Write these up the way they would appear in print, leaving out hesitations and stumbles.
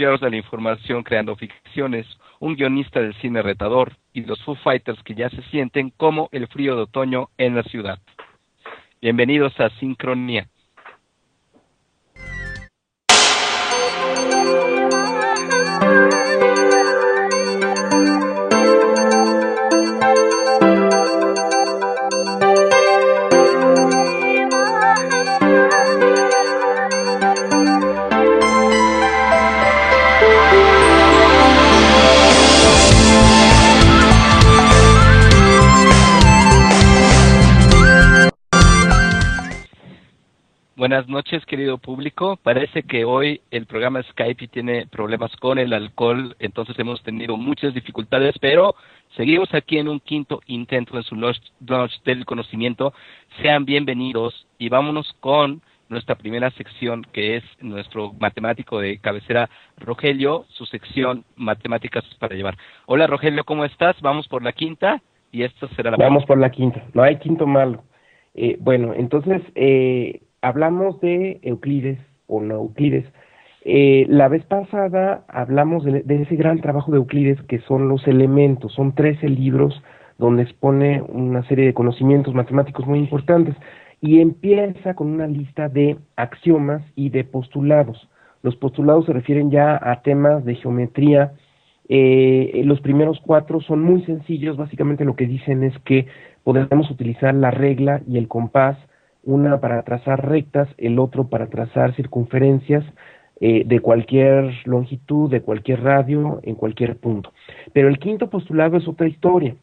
refugiados de la información creando ficciones, un guionista del cine retador y los Foo Fighters que ya se sienten como el frío de otoño en la ciudad. Bienvenidos a Sincronía. Buenas noches, querido público. Parece que hoy el programa Skype tiene problemas con el alcohol, entonces hemos tenido muchas dificultades, pero seguimos aquí en un quinto intento en su Lounge del Conocimiento. Sean bienvenidos y vámonos con nuestra primera sección, que es nuestro matemático de cabecera, Rogelio, su sección Matemáticas para Llevar. Hola, Rogelio, ¿cómo estás? Vamos por la quinta y esta será la... Vamos por la quinta, no hay quinto malo. Bueno, entonces... hablamos de Euclides o no Euclides. La vez pasada hablamos de ese gran trabajo de Euclides que son los elementos. Son 13 libros donde expone una serie de conocimientos matemáticos muy importantes y empieza con una lista de axiomas y de postulados. Los postulados se refieren ya a temas de geometría. Los primeros 4 son muy sencillos. Básicamente lo que dicen es que podemos utilizar la regla y el compás, una para trazar rectas, el otro para trazar circunferencias de cualquier longitud, de cualquier radio, en cualquier punto. Pero el quinto postulado es otra historia,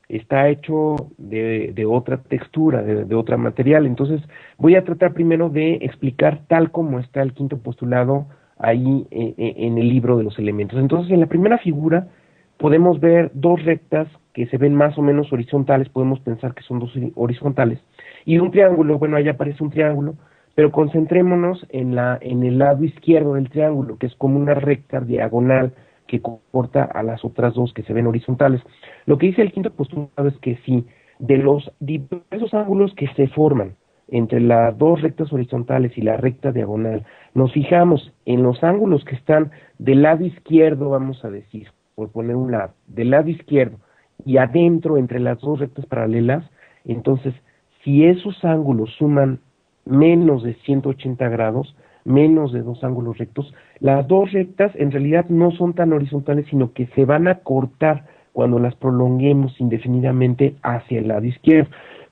está hecho de otra textura, de otro material. Entonces voy a tratar primero de explicar tal como está el quinto postulado ahí en el libro de los elementos. Entonces en la primera figura podemos ver dos rectas que se ven más o menos horizontales, podemos pensar que son dos horizontales, y un triángulo. Bueno, ahí aparece un triángulo, pero concentrémonos en el lado izquierdo del triángulo, que es como una recta diagonal que corta a las otras dos que se ven horizontales. Lo que dice el quinto postulado es que si de los diversos ángulos que se forman entre las dos rectas horizontales y la recta diagonal, nos fijamos en los ángulos que están del lado izquierdo, vamos a decir, por poner un lado, del lado izquierdo y adentro entre las dos rectas paralelas, entonces si esos ángulos suman menos de 180 grados, menos de dos ángulos rectos, las dos rectas en realidad no son tan horizontales, sino que se van a cortar cuando las prolonguemos indefinidamente hacia el lado izquierdo.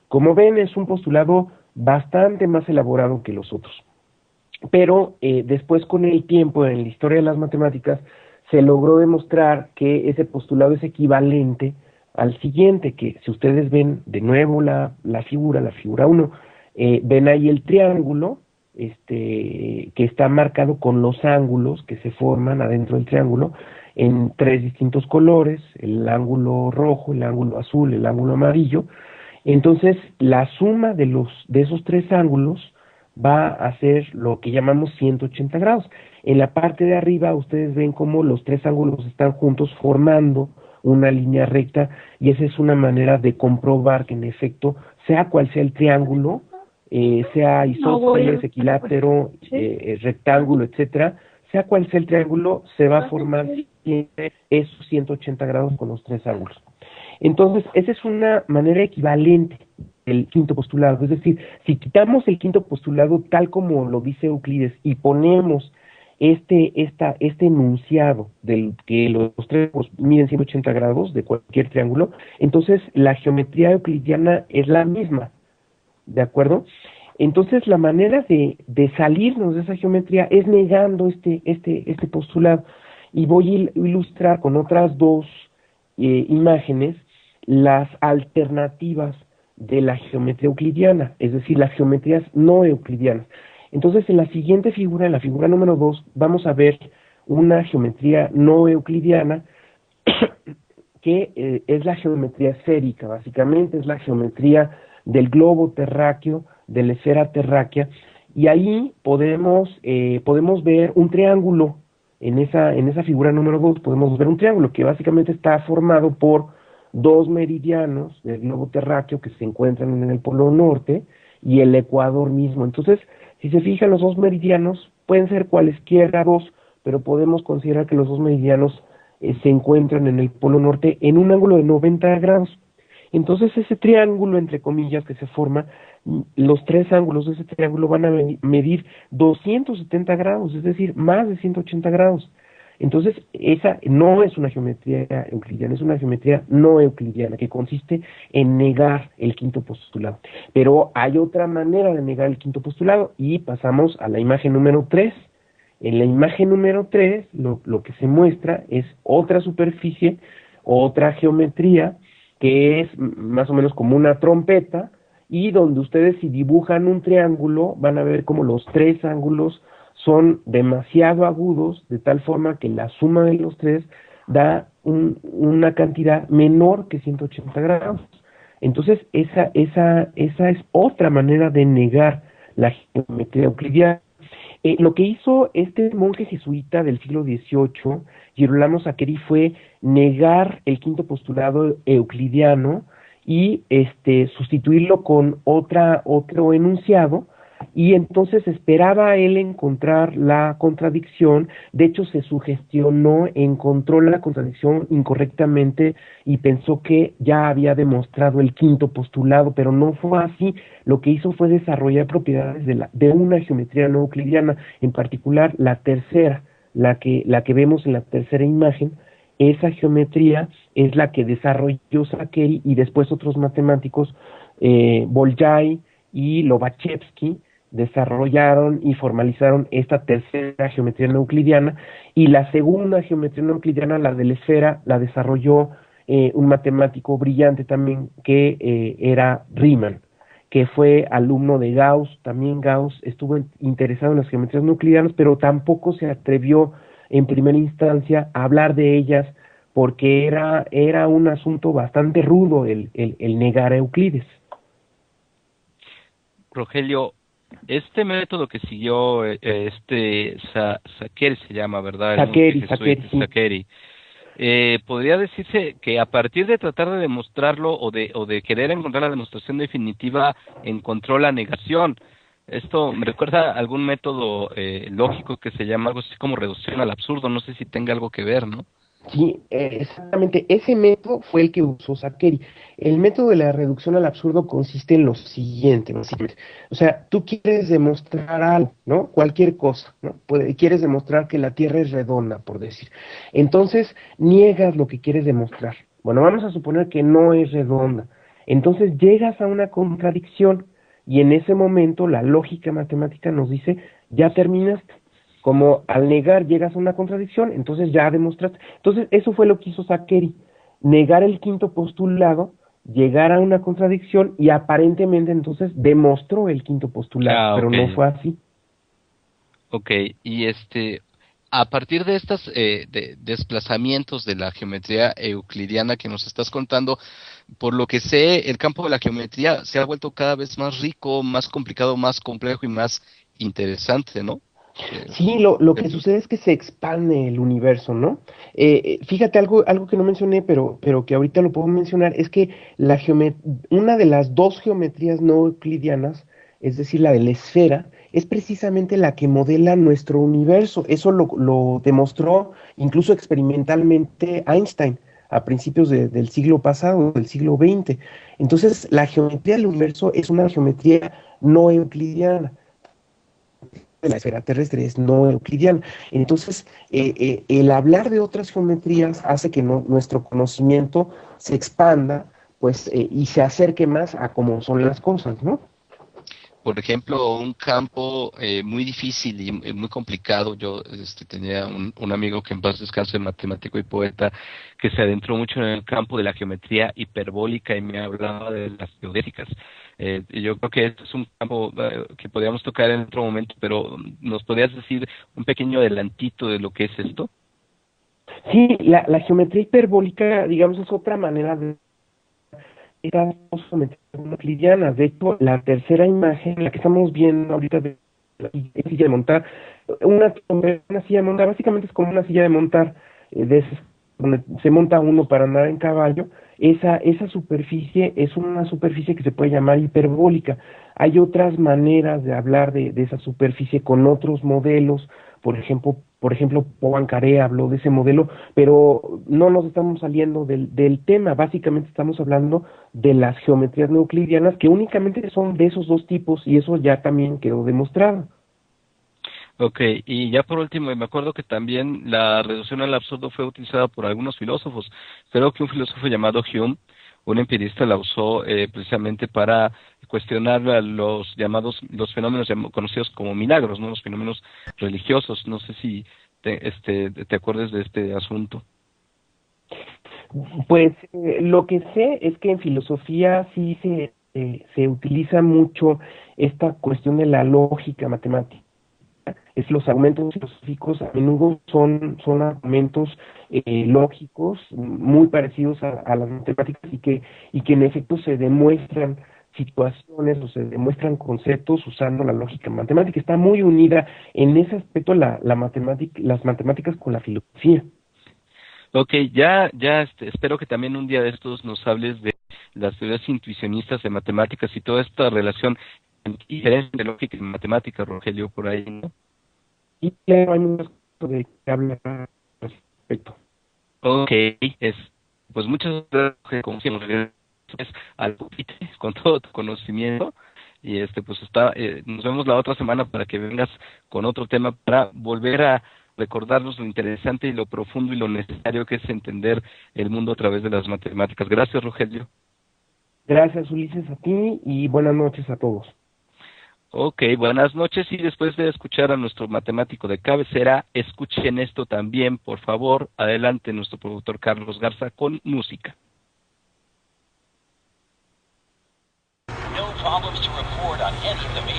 Como ven, es un postulado bastante más elaborado que los otros. Pero después, con el tiempo, en la historia de las matemáticas, se logró demostrar que ese postulado es equivalente al siguiente, que si ustedes ven de nuevo la figura 1, ven ahí el triángulo, que está marcado con los ángulos que se forman adentro del triángulo, en 3 distintos colores, el ángulo rojo, el ángulo azul, el ángulo amarillo. Entonces, la suma de esos 3 ángulos va a ser lo que llamamos 180 grados. En la parte de arriba ustedes ven cómo los 3 ángulos están juntos formando una línea recta, y esa es una manera de comprobar que en efecto, sea cual sea el triángulo, sea isósceles, equilátero, rectángulo, etcétera, sea cual sea el triángulo, se va a formar siempre esos 180 grados con los 3 ángulos. Entonces, esa es una manera equivalente del quinto postulado. Es decir, si quitamos el quinto postulado tal como lo dice Euclides y ponemos este enunciado del que los tres miden 180 grados de cualquier triángulo, entonces la geometría euclidiana es la misma, ¿de acuerdo? Entonces la manera de salirnos de esa geometría es negando este postulado, y voy a ilustrar con otras 2 imágenes las alternativas de la geometría euclidiana, es decir, las geometrías no euclidianas. Entonces, en la siguiente figura, en la figura número 2, vamos a ver una geometría no euclidiana que es la geometría esférica. Básicamente es la geometría del globo terráqueo, de la esfera terráquea, y ahí podemos ver un triángulo. En esa figura número 2 podemos ver un triángulo que básicamente está formado por 2 meridianos del globo terráqueo que se encuentran en el polo norte y el ecuador mismo. Entonces, si se fijan, los 2 meridianos pueden ser cualesquiera 2, pero podemos considerar que los dos meridianos se encuentran en el polo norte en un ángulo de 90 grados. Entonces ese triángulo, entre comillas, que se forma, los tres ángulos de ese triángulo van a medir 270 grados, es decir, más de 180 grados. Entonces, esa no es una geometría euclidiana, es una geometría no euclidiana, que consiste en negar el quinto postulado. Pero hay otra manera de negar el quinto postulado, y pasamos a la imagen número 3. En la imagen número 3, lo que se muestra es otra superficie, otra geometría, que es más o menos como una trompeta, y donde ustedes, si dibujan un triángulo, van a ver como los tres ángulos son demasiado agudos, de tal forma que la suma de los tres da una cantidad menor que 180 grados. Entonces, esa es otra manera de negar la geometría euclidiana. Lo que hizo este monje jesuita del siglo XVIII, Girolamo Saccheri, fue negar el quinto postulado euclidiano y sustituirlo con otro enunciado, y entonces esperaba él encontrar la contradicción. De hecho, se sugestionó, encontró la contradicción incorrectamente y pensó que ya había demostrado el quinto postulado, pero no fue así. Lo que hizo fue desarrollar propiedades de una geometría no euclidiana, en particular la tercera, la que vemos en la tercera imagen. Esa geometría es la que desarrolló Saccheri y después otros matemáticos, Bolyai y Lobachevsky, desarrollaron y formalizaron esta tercera geometría no euclidiana. Y la segunda geometría no euclidiana, la de la esfera, la desarrolló un matemático brillante también, que era Riemann, que fue alumno de Gauss. También Gauss estuvo interesado en las geometrías no euclidianas, pero tampoco se atrevió en primera instancia a hablar de ellas, porque era un asunto bastante rudo el negar a Euclides. Rogelio, este método que siguió Saccheri se llama, ¿verdad? Saccheri. Podría decirse que a partir de tratar de demostrarlo o de querer encontrar la demostración definitiva, encontró la negación. Esto me recuerda a algún método lógico que se llama algo así como reducción al absurdo. No sé si tenga algo que ver, ¿no? Sí, exactamente. Ese método fue el que usó Saccheri. El método de la reducción al absurdo consiste en lo siguiente, básicamente. O sea, tú quieres demostrar algo, ¿no? Cualquier cosa, ¿no? Quieres demostrar que la Tierra es redonda, por decir. Entonces, niegas lo que quieres demostrar. Bueno, vamos a suponer que no es redonda. Entonces, llegas a una contradicción, y en ese momento la lógica matemática nos dice: ya terminaste. Como al negar llegas a una contradicción, entonces ya demostraste. Entonces, eso fue lo que hizo Saccheri: negar el quinto postulado, llegar a una contradicción, y aparentemente entonces demostró el quinto postulado, pero no fue así. Ok, y a partir de estos desplazamientos de la geometría euclidiana que nos estás contando, por lo que sé, el campo de la geometría se ha vuelto cada vez más rico, más complicado, más complejo y más interesante, ¿no? Sí, lo que sucede es que se expande el universo, ¿no? Fíjate, algo que no mencioné, pero que ahorita lo puedo mencionar, es que una de las dos geometrías no euclidianas, es decir, la de la esfera, es precisamente la que modela nuestro universo. Eso lo demostró incluso experimentalmente Einstein a principios del siglo pasado, del siglo XX. Entonces, la geometría del universo es una geometría no euclidiana. De la esfera terrestre es no euclidiana. Entonces, el hablar de otras geometrías hace que nuestro conocimiento se expanda, pues, y se acerque más a cómo son las cosas, ¿no? Por ejemplo, un campo muy difícil y muy complicado. Yo tenía un amigo que en paz descanse, matemático y poeta, que se adentró mucho en el campo de la geometría hiperbólica y me hablaba de las geodésicas. Yo creo que este es un campo que podríamos tocar en otro momento, pero ¿nos podrías decir un pequeño adelantito de lo que es esto? Sí, la geometría hiperbólica, digamos, es otra manera de estas dos geometrías euclidianas. De hecho, la tercera imagen, la que estamos viendo ahorita de la silla de montar, una silla de montar, básicamente es como una silla de montar de esas donde se monta uno para andar en caballo, esa superficie es una superficie que se puede llamar hiperbólica. Hay otras maneras de hablar de esa superficie con otros modelos, por ejemplo, Poincaré habló de ese modelo, pero no nos estamos saliendo del tema, básicamente estamos hablando de las geometrías no euclidianas, que únicamente son de esos dos tipos, y eso ya también quedó demostrado. Ok, y ya por último, me acuerdo que también la reducción al absurdo fue utilizada por algunos filósofos. Creo que un filósofo llamado Hume, un empirista, la usó precisamente para cuestionar a los fenómenos conocidos como milagros, ¿no? Los fenómenos religiosos. No sé si te acuerdas de este asunto. Pues lo que sé es que en filosofía sí se utiliza mucho esta cuestión de la lógica matemática. Es los argumentos filosóficos a menudo son argumentos lógicos muy parecidos a las matemáticas, y que en efecto se demuestran situaciones o se demuestran conceptos usando la lógica matemática. Está muy unida en ese aspecto las matemáticas con la filosofía. Ok, espero que también un día de estos nos hables de las teorías intuicionistas de matemáticas y toda esta relación diferente de lógica y matemática, Rogelio, por ahí, ¿no? Y claro, hay muchas cosas de que hablar al respecto. Ok, pues muchas gracias, como siempre, al pupitre con todo tu conocimiento, y pues nos vemos la otra semana para que vengas con otro tema para volver a recordarnos lo interesante y lo profundo y lo necesario que es entender el mundo a través de las matemáticas. Gracias, Rogelio. Gracias, Ulises, a ti, y buenas noches a todos. Ok, buenas noches, y después de escuchar a nuestro matemático de cabecera, escuchen esto también, por favor. Adelante, nuestro productor Carlos Garza con música. No problems to report on any of the major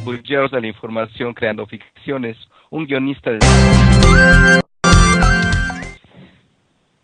Bulleros de la información creando ficciones, un guionista de...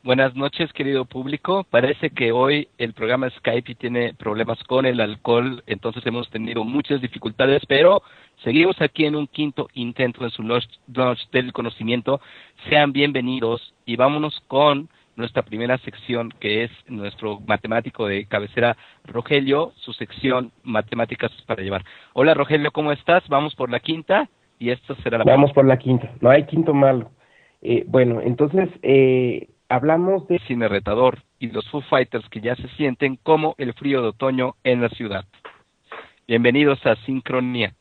Buenas noches, querido público. Parece que hoy el programa Skype tiene problemas con el alcohol, entonces hemos tenido muchas dificultades, pero seguimos aquí en un quinto intento en su Lounge del Conocimiento. Sean bienvenidos y vámonos con nuestra primera sección, que es nuestro matemático de cabecera, Rogelio, su sección Matemáticas para Llevar. Hola, Rogelio, ¿cómo estás? Vamos por la quinta y esta será la... Vamos por la quinta, no hay quinto malo. Bueno, entonces hablamos de cine retador y los Foo Fighters que ya se sienten como el frío de otoño en la ciudad. Bienvenidos a Sincronía.